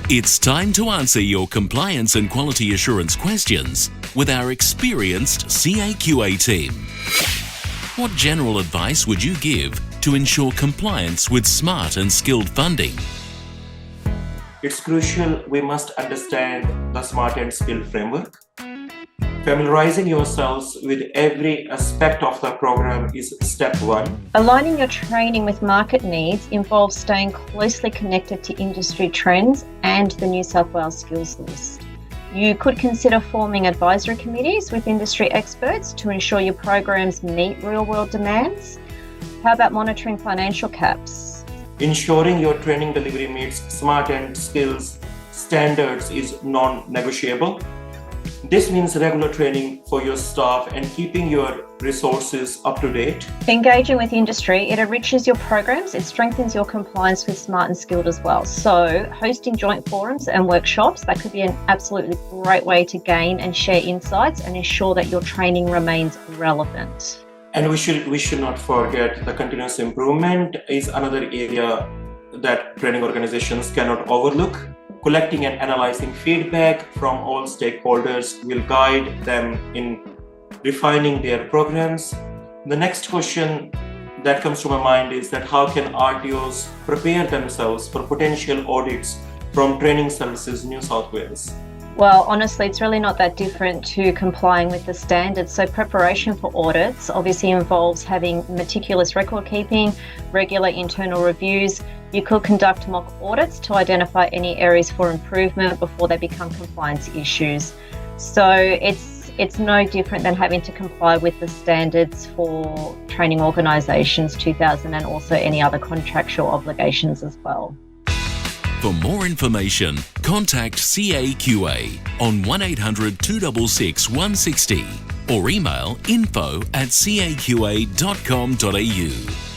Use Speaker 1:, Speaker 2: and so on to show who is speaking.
Speaker 1: It's time to answer your compliance and quality assurance questions with our experienced CAQA team. What general advice would you give to ensure compliance with smart and skilled funding?
Speaker 2: It's crucial we must understand the SMART and skilled framework. Familiarizing yourselves with every aspect of the program is step one.
Speaker 3: Aligning your training with market needs involves staying closely connected to industry trends and the New South Wales skills list. You could consider forming advisory committees with industry experts to ensure your programs meet real-world demands. How about monitoring financial caps?
Speaker 2: Ensuring your training delivery meets SMART and skills standards is non-negotiable. This means regular training for your staff and keeping your resources up to date.
Speaker 3: Engaging with industry, it enriches your programs, it strengthens your compliance with SMART and skilled as well. So hosting joint forums and workshops, that could be an absolutely great way to gain and share insights and ensure that your training remains relevant.
Speaker 2: And we should not forget the continuous improvement is another area that training organizations cannot overlook. Collecting and analyzing feedback from all stakeholders will guide them in refining their programs. The next question that comes to my mind is that how can RTOs prepare themselves for potential audits from Training Services New South Wales?
Speaker 3: Well, honestly, it's really not that different to complying with the standards. So preparation for audits obviously involves having meticulous record keeping, regular internal reviews. You could conduct mock audits to identify any areas for improvement before they become compliance issues. So it's no different than having to comply with the standards for training organisations 2000 and also any other contractual obligations as well.
Speaker 1: For more information, contact CAQA on 1800 266 160 or email info@caqa.com.au.